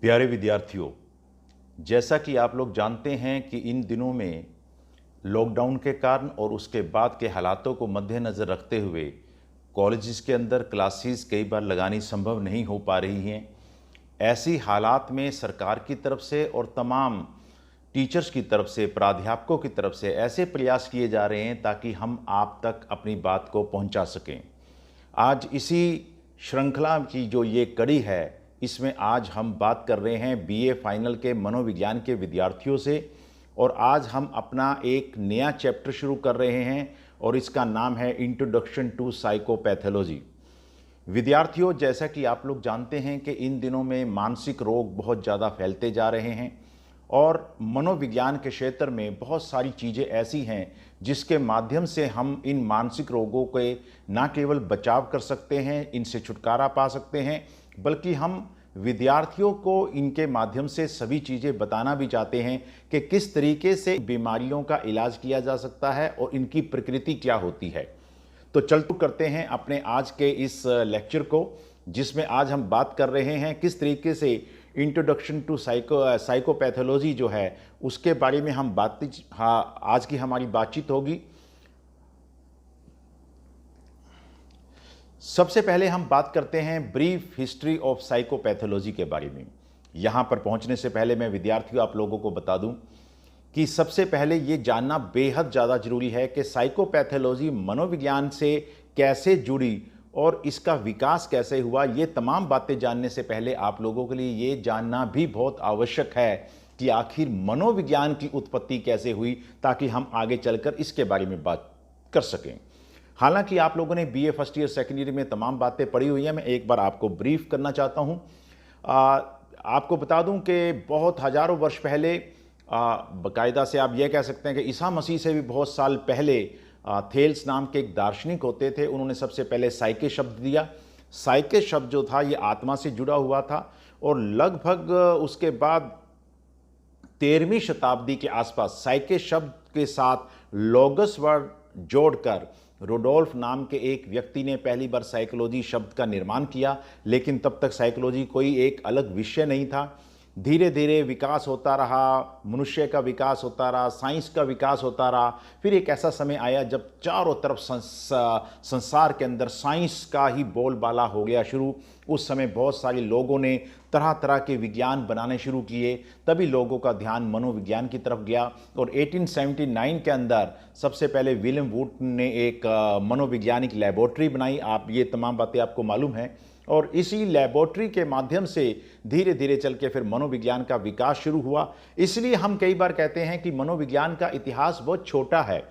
प्यारे विद्यार्थियों, जैसा कि आप लोग जानते हैं कि इन दिनों में लॉकडाउन के कारण और उसके बाद के हालातों को मद्देनज़र रखते हुए कॉलेजेस के अंदर क्लासेस कई बार लगानी संभव नहीं हो पा रही हैं। ऐसी हालात में सरकार की तरफ से और तमाम टीचर्स की तरफ से, प्राध्यापकों की तरफ से ऐसे प्रयास किए जा रहे हैं ताकि हम आप तक अपनी बात को पहुंचा सकें। आज इसी श्रृंखला की जो ये कड़ी है, इसमें आज हम बात कर रहे हैं बीए फाइनल के मनोविज्ञान के विद्यार्थियों से और आज हम अपना एक नया चैप्टर शुरू कर रहे हैं और इसका नाम है इंट्रोडक्शन टू साइकोपैथोलॉजी। विद्यार्थियों, जैसा कि आप लोग जानते हैं कि इन दिनों में मानसिक रोग बहुत ज़्यादा फैलते जा रहे हैं और मनोविज्ञान के क्षेत्र में बहुत सारी चीज़ें ऐसी हैं जिसके माध्यम से हम इन मानसिक रोगों के न केवल बचाव कर सकते हैं, इनसे छुटकारा पा सकते हैं, बल्कि हम विद्यार्थियों को इनके माध्यम से सभी चीज़ें बताना भी चाहते हैं कि किस तरीके से बीमारियों का इलाज किया जा सकता है और इनकी प्रकृति क्या होती है। तो चलते करते हैं अपने आज के इस लेक्चर को, जिसमें आज हम बात कर रहे हैं किस तरीके से इंट्रोडक्शन टू साइकोपैथोलॉजी जो है उसके बारे में हम आज की हमारी बातचीत होगी। सबसे पहले हम बात करते हैं ब्रीफ हिस्ट्री ऑफ साइकोपैथोलॉजी के बारे में। यहाँ पर पहुँचने से पहले मैं विद्यार्थियों आप लोगों को बता दूँ कि सबसे पहले ये जानना बेहद ज़्यादा ज़रूरी है कि साइकोपैथोलॉजी मनोविज्ञान से कैसे जुड़ी और इसका विकास कैसे हुआ। ये तमाम बातें जानने से पहले आप लोगों के लिए ये जानना भी बहुत आवश्यक है कि आखिर मनोविज्ञान की उत्पत्ति कैसे हुई, ताकि हम आगे चलकर इसके बारे में बात कर सकें। हालांकि आप लोगों ने BA first year second year में तमाम बातें पढ़ी हुई हैं, मैं एक बार आपको ब्रीफ करना चाहता हूं। आपको बता दूं कि बहुत हज़ारों वर्ष पहले, बाकायदा से आप यह कह सकते हैं कि ईसा मसीह से भी बहुत साल पहले थेल्स नाम के एक दार्शनिक होते थे, उन्होंने सबसे पहले साइके शब्द दिया। साइके शब्द जो था ये आत्मा से जुड़ा हुआ था और लगभग उसके बाद 13वीं शताब्दी के आसपास साइके शब्द के साथ लोगस वर्ड जोड़कर रुडोल्फ नाम के एक व्यक्ति ने पहली बार साइकोलॉजी शब्द का निर्माण किया। लेकिन तब तक साइकोलॉजी कोई एक अलग विषय नहीं था। धीरे धीरे विकास होता रहा, मनुष्य का विकास होता रहा, साइंस का विकास होता रहा। फिर एक ऐसा समय आया जब चारों तरफ संसार के अंदर साइंस का ही बोलबाला हो गया शुरू। उस समय बहुत सारे लोगों ने तरह तरह के विज्ञान बनाने शुरू किए, तभी लोगों का ध्यान मनोविज्ञान की तरफ गया। और 1879 के अंदर सबसे पहले विलियम वुड ने एक मनोवैज्ञानिक लेबोरेटरी बनाई। आप ये तमाम बातें आपको मालूम हैं। और इसी लेबोरेटरी के माध्यम से धीरे धीरे चल के फिर मनोविज्ञान का विकास शुरू हुआ। इसलिए हम कई बार कहते हैं कि मनोविज्ञान का इतिहास बहुत छोटा है।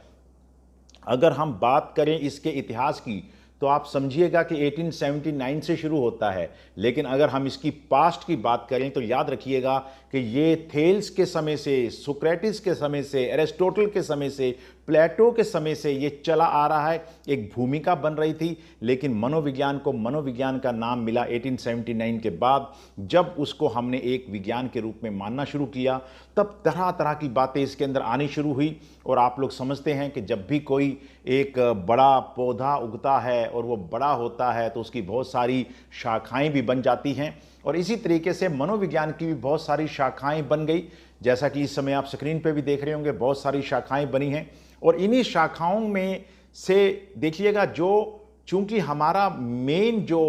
अगर हम बात करें इसके इतिहास की तो आप समझिएगा कि 1879 से शुरू होता है, लेकिन अगर हम इसकी पास्ट की बात करें तो याद रखिएगा कि ये थेल्स के समय से, सुक्रेटिस के समय से, एरिस्टोटल के समय से, प्लेटो के समय से ये चला आ रहा है। एक भूमिका बन रही थी, लेकिन मनोविज्ञान को मनोविज्ञान का नाम मिला 1879 के बाद, जब उसको हमने एक विज्ञान के रूप में मानना शुरू किया। तब तरह तरह की बातें इसके अंदर आनी शुरू हुई। और आप लोग समझते हैं कि जब भी कोई एक बड़ा पौधा उगता है और वो बड़ा होता है तो उसकी बहुत सारी शाखाएं भी बन जाती हैं। और इसी तरीके से मनोविज्ञान की भी बहुत सारी शाखाएं बन गई। जैसा कि इस समय आप स्क्रीन पे भी देख रहे होंगे, बहुत सारी शाखाएं बनी हैं। और इन्हीं शाखाओं में से देखिएगा, जो चूंकि हमारा मेन जो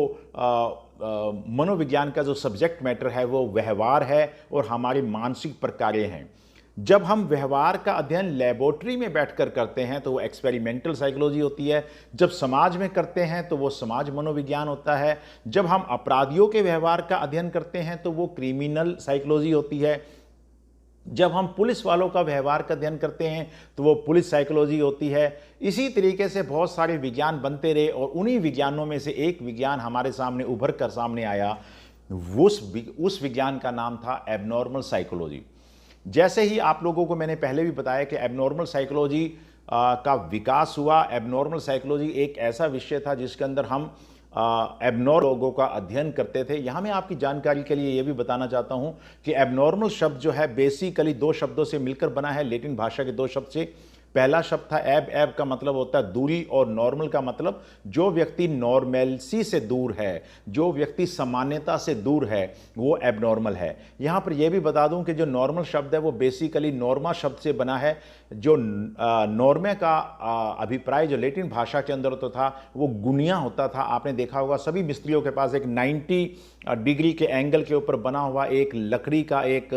मनोविज्ञान का जो सब्जेक्ट मैटर है वो व्यवहार है और हमारी मानसिक प्रक्रियाएं हैं। जब हम व्यवहार का अध्ययन लेबोरेटरी में बैठकर करते हैं तो वो एक्सपेरिमेंटल साइकोलॉजी होती है। जब समाज में करते हैं तो वो समाज मनोविज्ञान होता है। जब हम अपराधियों के व्यवहार का अध्ययन करते हैं तो वो क्रिमिनल साइकोलॉजी होती है। जब हम पुलिस वालों का व्यवहार का अध्ययन करते हैं तो वो पुलिस साइकोलॉजी होती है। इसी तरीके से बहुत सारे विज्ञान बनते रहे और उन्हीं विज्ञानों में से एक विज्ञान हमारे सामने उभर कर सामने आया। उस विज्ञान का नाम था एबनॉर्मल साइकोलॉजी। जैसे ही आप लोगों को मैंने पहले भी बताया कि एबनॉर्मल साइकोलॉजी का विकास हुआ। एबनॉर्मल साइकोलॉजी एक ऐसा विषय था जिसके अंदर हम एबनॉर्मल लोगों का अध्ययन करते थे। यहाँ मैं आपकी जानकारी के लिए ये भी बताना चाहता हूँ कि एबनॉर्मल शब्द जो है बेसिकली दो शब्दों से मिलकर बना है, लैटिन भाषा के दो शब्द से। पहला शब्द था एब। एब का मतलब होता है दूरी, और नॉर्मल का मतलब जो व्यक्ति नॉर्मेलसी से दूर है, जो व्यक्ति सामान्यता से दूर है, वो एबनॉर्मल है। यहां पर यह भी बता दूं कि जो नॉर्मल शब्द है वो बेसिकली नॉर्मा शब्द से बना है। जो नॉर्मे का अभिप्राय जो लैटिन भाषा के अंदर होता था वो गुनिया होता था। आपने देखा होगा सभी मिस्त्रियों के पास एक 90 डिग्री के एंगल के ऊपर बना हुआ एक लकड़ी का एक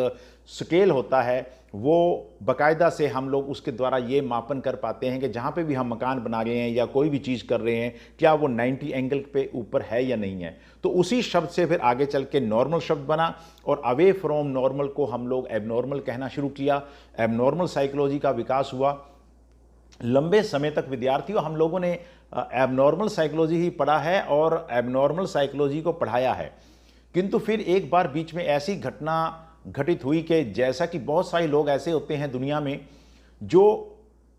स्केल होता है। वो बाकायदा से हम लोग उसके द्वारा ये मापन कर पाते हैं कि जहाँ पे भी हम मकान बना रहे हैं या कोई भी चीज़ कर रहे हैं, क्या वो 90 एंगल पे ऊपर है या नहीं है। तो उसी शब्द से फिर आगे चल के नॉर्मल शब्द बना, और अवे फ्रॉम नॉर्मल को हम लोग एबनॉर्मल कहना शुरू किया। एबनॉर्मल साइकोलॉजी का विकास हुआ। लंबे समय तक विद्यार्थियों हम लोगों ने एबनॉर्मल साइकोलॉजी ही पढ़ा है और एबनॉर्मल साइकोलॉजी को पढ़ाया है। किंतु फिर एक बार बीच में ऐसी घटना घटित हुई कि जैसा कि बहुत सारे लोग ऐसे होते हैं दुनिया में जो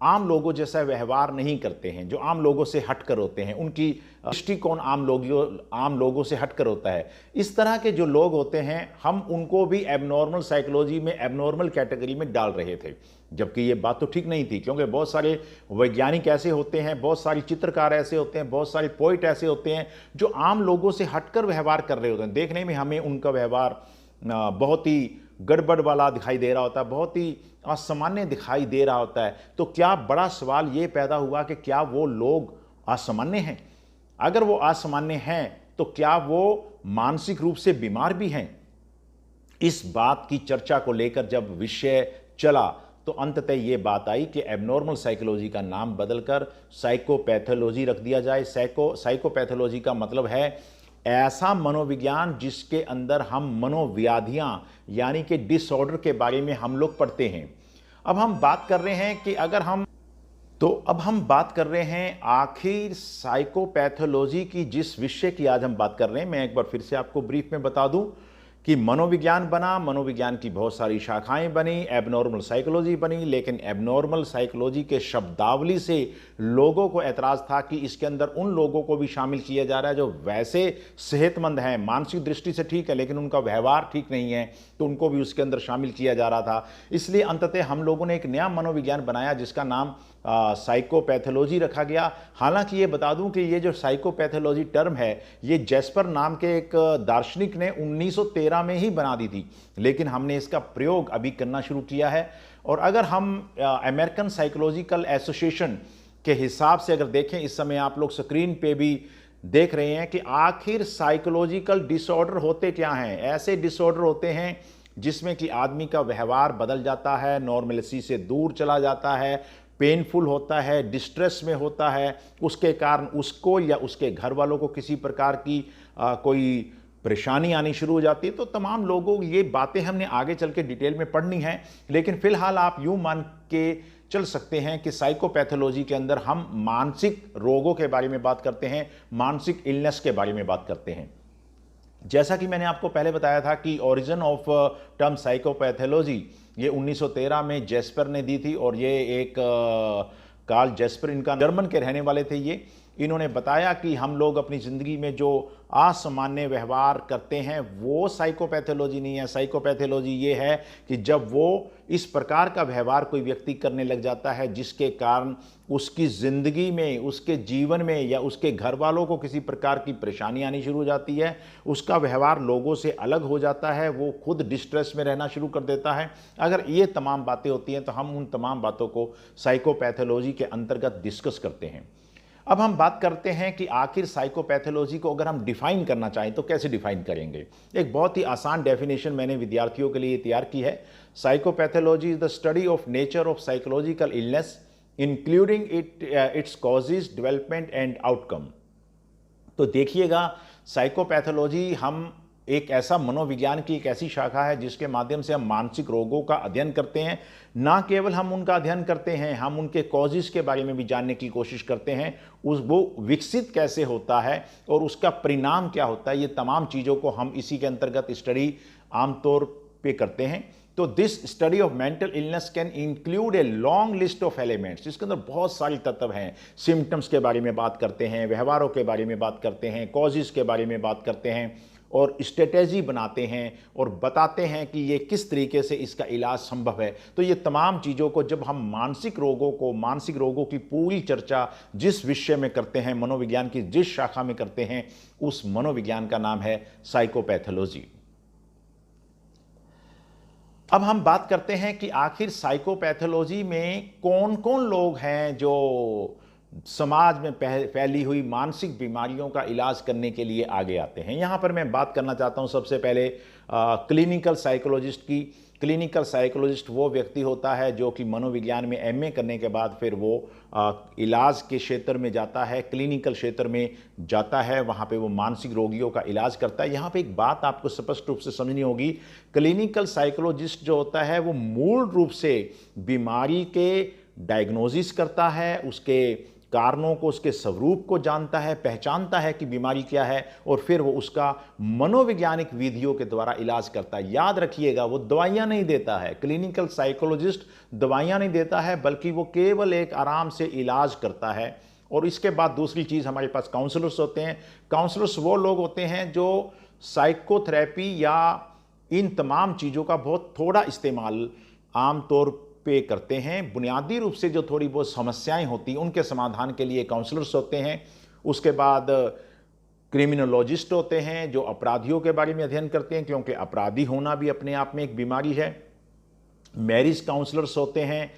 आम लोगों जैसा व्यवहार नहीं करते हैं, जो आम लोगों से हटकर होते हैं, उनकी दृष्टिकोण आम लोगों से हटकर होता है। इस तरह के जो लोग होते हैं हम उनको भी एबनॉर्मल साइकोलॉजी में एबनॉर्मल कैटेगरी में डाल रहे थे, जबकि ये बात तो ठीक नहीं थी। क्योंकि बहुत सारे वैज्ञानिक ऐसे होते हैं, बहुत सारे चित्रकार ऐसे होते हैं, बहुत सारे पोइट ऐसे होते हैं जो आम लोगों से हटकर व्यवहार कर रहे होते हैं। देखने में हमें उनका व्यवहार बहुत ही गड़बड़ वाला दिखाई दे रहा होता है, बहुत ही असामान्य दिखाई दे रहा होता है। तो क्या बड़ा सवाल ये पैदा हुआ कि क्या वो लोग असामान्य हैं? अगर वो असामान्य हैं तो क्या वो मानसिक रूप से बीमार भी हैं? इस बात की चर्चा को लेकर जब विषय चला तो अंततः ये बात आई कि एबनॉर्मल साइकोलॉजी का नाम बदलकर साइकोपैथोलॉजी रख दिया जाए। साइकोपैथोलॉजी का मतलब है ऐसा मनोविज्ञान जिसके अंदर हम मनोव्याधियां यानी कि डिसऑर्डर के बारे में हम लोग पढ़ते हैं। अब हम बात कर रहे हैं कि अब हम बात कर रहे हैं आखिर साइकोपैथोलॉजी की, जिस विषय की आज हम बात कर रहे हैं। मैं एक बार फिर से आपको ब्रीफ में बता दूं कि मनोविज्ञान बना, मनोविज्ञान की बहुत सारी शाखाएं बनी, एबनॉर्मल साइकोलॉजी बनी, लेकिन एबनॉर्मल साइकोलॉजी के शब्दावली से लोगों को एतराज़ था कि इसके अंदर उन लोगों को भी शामिल किया जा रहा है जो वैसे सेहतमंद हैं, मानसिक दृष्टि से ठीक है लेकिन उनका व्यवहार ठीक नहीं है, तो उनको भी उसके अंदर शामिल किया जा रहा था। इसलिए अंततः हम लोगों ने एक नया मनोविज्ञान बनाया जिसका नाम साइकोपैथोलॉजी रखा गया। हालांकि ये बता दूं कि ये जो साइकोपैथोलॉजी टर्म है ये जैस्पर नाम के एक दार्शनिक ने 1913 में ही बना दी थी, लेकिन हमने इसका प्रयोग अभी करना शुरू किया है। और अगर हम अमेरिकन साइकोलॉजिकल एसोसिएशन के हिसाब से अगर देखें, इस समय आप लोग स्क्रीन पे भी देख रहे हैं कि आखिर साइकोलॉजिकल डिसऑर्डर होते क्या हैं। ऐसे डिसऑर्डर होते हैं जिसमें कि आदमी का व्यवहार बदल जाता है, नॉर्मलिटी से दूर चला जाता है, पेनफुल होता है, डिस्ट्रेस में होता है, उसके कारण उसको या उसके घर वालों को किसी प्रकार की कोई परेशानी आनी शुरू हो जाती है। तो तमाम लोगों ये बातें हमने आगे चल के डिटेल में पढ़नी है, लेकिन फिलहाल आप यूं मान के चल सकते हैं कि साइकोपैथोलॉजी के अंदर हम मानसिक रोगों के बारे में बात करते हैं, मानसिक इलनेस के बारे में बात करते हैं। जैसा कि मैंने आपको पहले बताया था कि ओरिजिन ऑफ टर्म साइकोपैथोलॉजी ये 1913 में जैस्पर ने दी थी, और ये एक कार्ल जैस्पर, इनका जर्मन के रहने वाले थे ये। इन्होंने बताया कि हम लोग अपनी ज़िंदगी में जो असामान्य व्यवहार करते हैं वो साइकोपैथोलॉजी नहीं है। साइकोपैथोलॉजी ये है कि जब वो इस प्रकार का व्यवहार कोई व्यक्ति करने लग जाता है जिसके कारण उसकी ज़िंदगी में, उसके जीवन में या उसके घर वालों को किसी प्रकार की परेशानी आनी शुरू हो जाती है, उसका व्यवहार लोगों से अलग हो जाता है, वो खुद डिस्ट्रेस में रहना शुरू कर देता है। अगर ये तमाम बातें होती हैं तो हम उन तमाम बातों को साइकोपैथोलॉजी के अंतर्गत डिस्कस करते हैं। अब हम बात करते हैं कि आखिर साइकोपैथोलॉजी को अगर हम डिफाइन करना चाहें तो कैसे डिफाइन करेंगे। एक बहुत ही आसान डेफिनेशन मैंने विद्यार्थियों के लिए तैयार की है। Psychopathology is the study of nature of psychological illness including its causes, development and outcome. तो देखिएगा, साइकोपैथोलॉजी हम एक ऐसा मनोविज्ञान की एक ऐसी शाखा है जिसके माध्यम से हम मानसिक रोगों का अध्ययन करते हैं। ना केवल हम उनका अध्ययन करते हैं, हम उनके कॉजेज के बारे में भी जानने की कोशिश करते हैं, वो विकसित कैसे होता है और उसका परिणाम क्या होता है। ये तमाम चीज़ों को हम इसी के अंतर्गत स्टडी आमतौर पे करते हैं। तो this study of mental illness can include a long list of elements. इसके अंदर बहुत सारे तत्व हैं। सिम्टम्स के बारे में बात करते हैं, व्यवहारों के बारे में बात करते हैं, कॉजेज के बारे में बात करते हैं, और स्ट्रेटेजी बनाते हैं और बताते हैं कि ये किस तरीके से इसका इलाज संभव है। तो ये तमाम चीज़ों को जब हम मानसिक रोगों की पूरी चर्चा जिस विषय में करते हैं, मनोविज्ञान की जिस शाखा में करते हैं, उस मनोविज्ञान का नाम है साइकोपैथोलॉजी। अब हम बात करते हैं कि आखिर साइकोपैथोलॉजी में कौन कौन लोग हैं जो समाज में फैली हुई मानसिक बीमारियों का इलाज करने के लिए आगे आते हैं। यहाँ पर मैं बात करना चाहता हूँ सबसे पहले क्लिनिकल साइकोलॉजिस्ट की। क्लिनिकल साइकोलॉजिस्ट वो व्यक्ति होता है जो कि मनोविज्ञान में एमए करने के बाद फिर वो इलाज के क्षेत्र में जाता है, क्लिनिकल क्षेत्र में जाता है, वहाँ पे वो मानसिक रोगियों का इलाज करता है। यहाँ पे एक बात आपको स्पष्ट रूप से समझनी होगी, क्लिनिकल साइकोलॉजिस्ट जो होता है वो मूल रूप से बीमारी के डायग्नोसिस करता है, उसके कारणों को, उसके स्वरूप को जानता है, पहचानता है कि बीमारी क्या है, और फिर वो उसका मनोवैज्ञानिक विधियों के द्वारा इलाज करता है। याद रखिएगा, वो दवाइयां नहीं देता है। क्लिनिकल साइकोलॉजिस्ट दवाइयां नहीं देता है, बल्कि वो केवल एक आराम से इलाज करता है। और इसके बाद दूसरी चीज़, हमारे पास काउंसलर्स होते हैं। काउंसलर्स वो लोग होते हैं जो साइकोथेरेपी या इन तमाम चीज़ों का बहुत थोड़ा इस्तेमाल आमतौर पे करते हैं। बुनियादी रूप से जो थोड़ी बहुत समस्याएं होती हैं उनके समाधान के लिए काउंसलर्स होते हैं। उसके बाद क्रिमिनोलॉजिस्ट होते हैं जो अपराधियों के बारे में अध्ययन करते हैं, क्योंकि अपराधी होना भी अपने आप में एक बीमारी है। मैरिज काउंसलर्स होते हैं,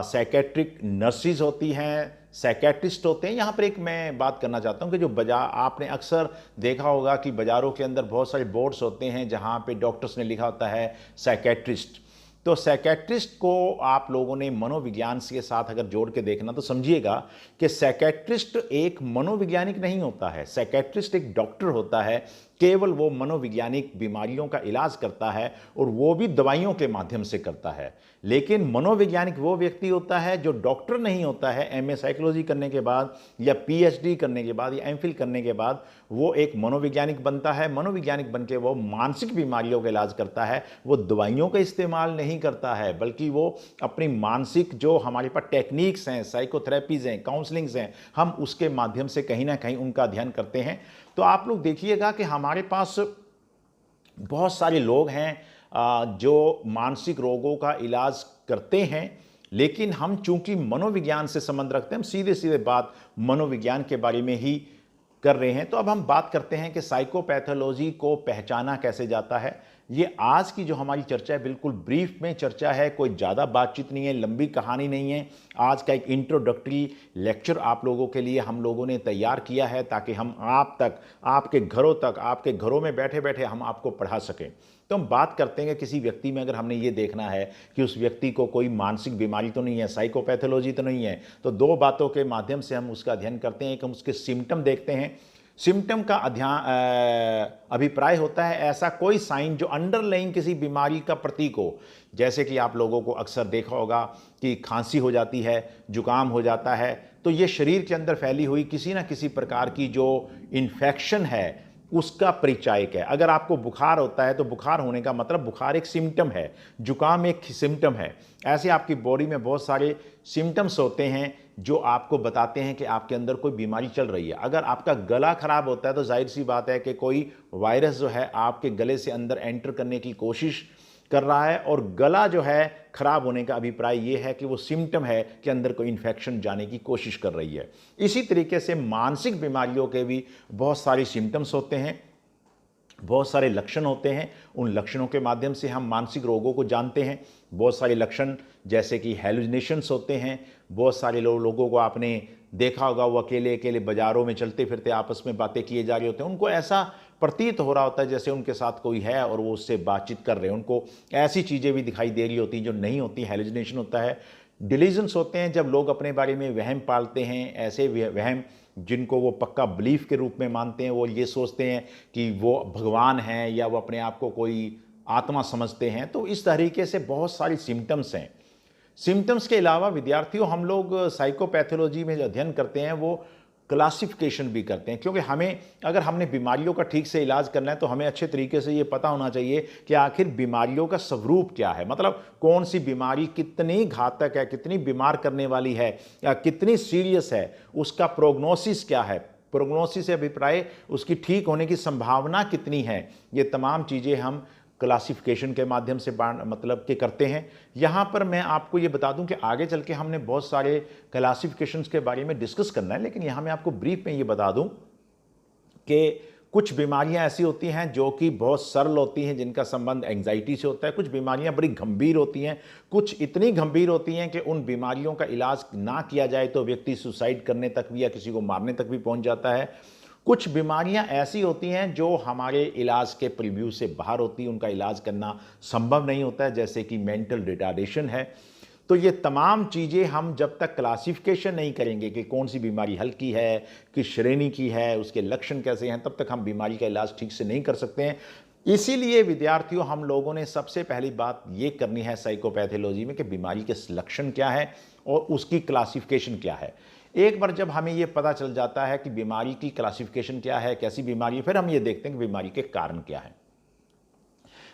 साइकेट्रिक नर्सिस होती हैं, साइकेट्रिस्ट होते हैं। यहाँ पर एक मैं बात करना चाहता हूँ कि जो आपने अक्सर देखा होगा कि बाज़ारों के अंदर बहुत सारे बोर्ड्स होते हैं जहाँ पे डॉक्टर्स ने लिखा होता है साइकेट्रिस्ट। तो साइकेट्रिस्ट को आप लोगों ने मनोविज्ञान के साथ अगर जोड़ के देखना तो समझिएगा कि साइकेट्रिस्ट एक मनोवैज्ञानिक नहीं होता है। साइकेट्रिस्ट एक डॉक्टर होता है, केवल वो मनोवैज्ञानिक बीमारियों का इलाज करता है और वो भी दवाइयों के माध्यम से करता है। लेकिन मनोवैज्ञानिक वो व्यक्ति होता है जो डॉक्टर नहीं होता है। एमए साइकोलॉजी करने के बाद या पीएचडी करने के बाद या एमफिल करने के बाद वो एक मनोवैज्ञानिक बनता है। मनोवैज्ञानिक बनके वो मानसिक बीमारियों का इलाज करता है। वो दवाइयों का इस्तेमाल नहीं करता है, बल्कि वो अपनी मानसिक जो हमारे पास टेक्निक्स हैं, साइकोथेरेपीज़ हैं, काउंसलिंग्स हैं, हम उसके माध्यम से कहीं ना कहीं उनका अध्ययन करते हैं। तो आप लोग देखिएगा कि हमारे पास बहुत सारे लोग हैं जो मानसिक रोगों का इलाज करते हैं, लेकिन हम चूंकि मनोविज्ञान से संबंध रखते हैं, हम सीधे सीधे बात मनोविज्ञान के बारे में ही कर रहे हैं। तो अब हम बात करते हैं कि साइकोपैथोलॉजी को पहचाना कैसे जाता है। ये आज की जो हमारी चर्चा है बिल्कुल ब्रीफ में चर्चा है, कोई ज़्यादा बातचीत नहीं है, लंबी कहानी नहीं है। आज का एक इंट्रोडक्टरी लेक्चर आप लोगों के लिए हम लोगों ने तैयार किया है ताकि हम आप तक, आपके घरों तक, आपके घरों में बैठे बैठे हम आपको पढ़ा सकें। तो हम बात करते हैं कि किसी व्यक्ति में अगर हमने ये देखना है कि उस व्यक्ति को कोई मानसिक बीमारी तो नहीं है, साइकोपैथोलॉजी तो नहीं है, तो दो बातों के माध्यम से हम उसका अध्ययन करते हैं। कि हम उसके सिम्टम देखते हैं। सिम्टम का अभिप्राय होता है ऐसा कोई साइन जो अंडरलाइंग किसी बीमारी का प्रतीक हो। जैसे कि आप लोगों को अक्सर देखा होगा कि खांसी हो जाती है, जुकाम हो जाता है, तो ये शरीर के अंदर फैली हुई किसी ना किसी प्रकार की जो इन्फेक्शन है उसका परिचायक है। अगर आपको बुखार होता है तो बुखार होने का मतलब बुखार एक सिम्टम है, जुकाम एक सिम्टम है। ऐसे आपकी बॉडी में बहुत सारे सिम्टम्स होते हैं जो आपको बताते हैं कि आपके अंदर कोई बीमारी चल रही है। अगर आपका गला खराब होता है तो जाहिर सी बात है कि कोई वायरस जो है आपके गले से अंदर एंटर करने की कोशिश कर रहा है, और गला जो है खराब होने का अभिप्राय ये है कि वो सिम्टम है कि अंदर कोई इन्फेक्शन जाने की कोशिश कर रही है। इसी तरीके से मानसिक बीमारियों के भी बहुत सारे सिम्टम्स होते हैं, बहुत सारे लक्षण होते हैं। उन लक्षणों के माध्यम से हम मानसिक रोगों को जानते हैं। बहुत सारे लक्षण जैसे कि हेलुसिनेशंस होते हैं। बहुत सारे लोगों को आपने देखा होगा वो अकेले अकेले बाज़ारों में चलते फिरते आपस में बातें किए जा रहे होते हैं। उनको ऐसा प्रतीत हो रहा होता है जैसे उनके साथ कोई है और वो उससे बातचीत कर रहे हैं। उनको ऐसी चीज़ें भी दिखाई दे रही होती हैं जो नहीं होती। हेलुसिनेशन होता है। डिलीजन्स होते हैं जब लोग अपने बारे में वहम पालते हैं, ऐसे वहम जिनको वो पक्का बिलीफ के रूप में मानते हैं। वो ये सोचते हैं कि वो भगवान हैं या वो अपने आप को कोई आत्मा समझते हैं। तो इस तरीके से बहुत सारी सिम्टम्स हैं। सिम्टम्स के अलावा विद्यार्थियों, हम लोग साइकोपैथोलॉजी में जो अध्ययन करते हैं वो क्लासिफिकेशन भी करते हैं, क्योंकि हमें, अगर हमने बीमारियों का ठीक से इलाज करना है तो हमें अच्छे तरीके से ये पता होना चाहिए कि आखिर बीमारियों का स्वरूप क्या है। मतलब कौन सी बीमारी कितनी घातक है, कितनी बीमार करने वाली है या कितनी सीरियस है, उसका प्रोग्नोसिस क्या है, प्रोग्नोसिस अभिप्राय उसकी ठीक होने की संभावना कितनी है, ये तमाम चीज़ें हम क्लासिफिकेशन के माध्यम से मतलब के करते हैं। यहाँ पर मैं आपको ये बता दूं कि आगे चल के हमने बहुत सारे क्लासिफिकेशंस के बारे में डिस्कस करना है, लेकिन यहाँ मैं आपको ब्रीफ में ये बता दूं कि कुछ बीमारियां ऐसी होती हैं जो कि बहुत सरल होती हैं, जिनका संबंध एंग्जाइटी से होता है। कुछ बीमारियां बड़ी गंभीर होती हैं, कुछ इतनी गंभीर होती हैं कि उन बीमारियों का इलाज ना किया जाए तो व्यक्ति सुसाइड करने तक भी या किसी को मारने तक भी पहुंच जाता है। कुछ बीमारियां ऐसी होती हैं जो हमारे इलाज के प्रीव्यू से बाहर होती हैं, उनका इलाज करना संभव नहीं होता है, जैसे कि मेंटल रिटार्डेशन है। तो ये तमाम चीज़ें हम जब तक क्लासिफिकेशन नहीं करेंगे कि कौन सी बीमारी हल्की है, किस श्रेणी की है, उसके लक्षण कैसे हैं, तब तक हम बीमारी का इलाज ठीक से नहीं कर सकते हैं। इसीलिए विद्यार्थियों, हम लोगों ने सबसे पहली बात ये करनी है साइकोपैथोलॉजी में कि बीमारी के लक्षण क्या है और उसकी क्लासिफिकेशन क्या है। एक बार जब हमें ये पता चल जाता है कि बीमारी की क्लासिफिकेशन क्या है, कैसी बीमारी है, फिर हम ये देखते हैं कि बीमारी के कारण क्या है।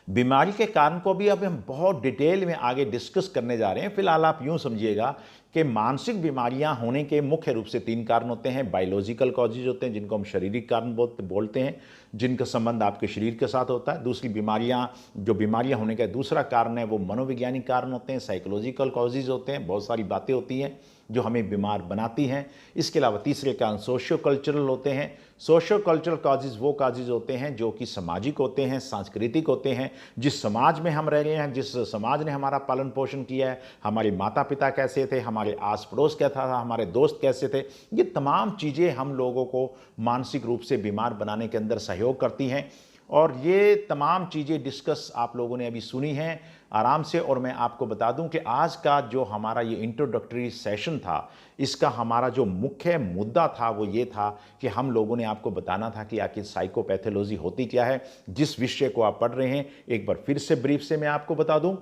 बीमारी के कारण को भी अब हम बहुत डिटेल में आगे डिस्कस करने जा रहे हैं। फिलहाल आप यूं समझिएगा कि मानसिक बीमारियां होने के मुख्य रूप से 3 कारण होते हैं। बायोलॉजिकल कॉजेज होते हैं, जिनको हम शारीरिक कारण बोलते हैं, जिनका संबंध आपके शरीर के साथ होता है। दूसरी बीमारियां होने का दूसरा कारण है वो मनोवैज्ञानिक कारण होते हैं, साइकोलॉजिकल कॉजेज होते हैं। बहुत सारी बातें होती हैं जो हमें बीमार बनाती हैं। इसके अलावा तीसरे कारण सोशियो कल्चरल होते हैं। सोशियो कल्चरल कॉजेज वो कॉजेज होते हैं जो कि सामाजिक होते हैं, सांस्कृतिक होते हैं। जिस समाज में हम रह रहे हैं, जिस समाज ने हमारा पालन पोषण किया है, हमारे माता पिता कैसे थे, हमारे आस पड़ोस क्या था, हमारे दोस्त कैसे थे, ये तमाम चीज़ें हम लोगों को मानसिक रूप से बीमार बनाने के अंदर सहयोग करती हैं। और ये तमाम चीज़ें डिस्कस आप लोगों ने अभी सुनी हैं आराम से। और मैं आपको बता दूं कि आज का जो हमारा ये इंट्रोडक्टरी सेशन था, इसका हमारा जो मुख्य मुद्दा था वो ये था कि हम लोगों ने आपको बताना था कि आखिर साइकोपैथोलॉजी होती क्या है। जिस विषय को आप पढ़ रहे हैं, एक बार फिर से ब्रीफ से मैं आपको बता दूं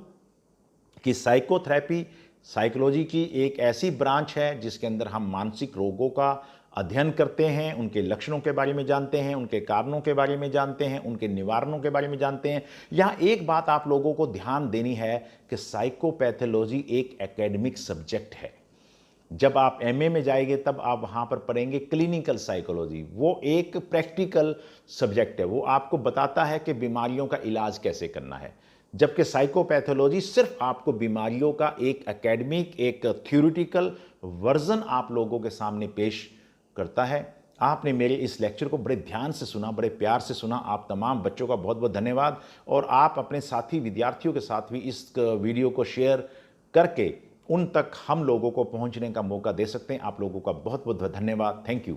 कि साइकोथेरेपी साइकोलॉजी की एक ऐसी ब्रांच है जिसके अंदर हम मानसिक रोगों का अध्ययन करते हैं, उनके लक्षणों के बारे में जानते हैं, उनके कारणों के बारे में जानते हैं, उनके निवारणों के बारे में जानते हैं। यहाँ एक बात आप लोगों को ध्यान देनी है कि साइकोपैथोलॉजी एक एकेडमिक सब्जेक्ट है। जब आप एमए में जाएंगे तब आप वहाँ पर पढ़ेंगे क्लिनिकल साइकोलॉजी, वो एक प्रैक्टिकल सब्जेक्ट है। वो आपको बताता है कि बीमारियों का इलाज कैसे करना है, जबकि साइकोपैथोलॉजी सिर्फ आपको बीमारियों का एक एकेडमिक, एक थ्योरेटिकल वर्जन आप लोगों के सामने पेश करता है। आपने मेरे इस लेक्चर को बड़े ध्यान से सुना, बड़े प्यार से सुना। आप तमाम बच्चों का बहुत बहुत धन्यवाद। और आप अपने साथी विद्यार्थियों के साथ भी इस वीडियो को शेयर करके उन तक हम लोगों को पहुंचने का मौका दे सकते हैं। आप लोगों का बहुत बहुत धन्यवाद। Thank you.